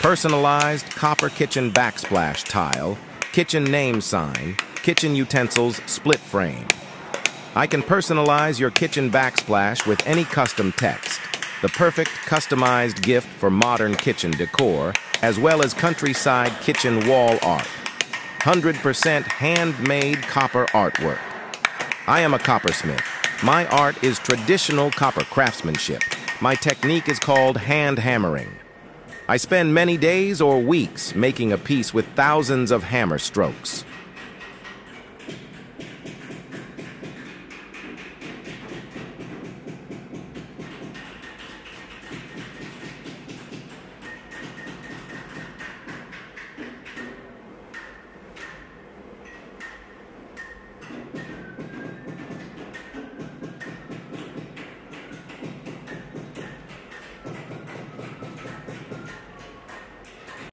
Personalized copper kitchen backsplash tile, kitchen name sign, kitchen utensils split frame. I can personalize your kitchen backsplash with any custom text, the perfect customized gift for modern kitchen decor, as well as countryside kitchen wall art. 100% handmade copper artwork. I am a coppersmith. My art is traditional copper craftsmanship. My technique is called hand hammering. I spend many days or weeks making a piece with thousands of hammer strokes.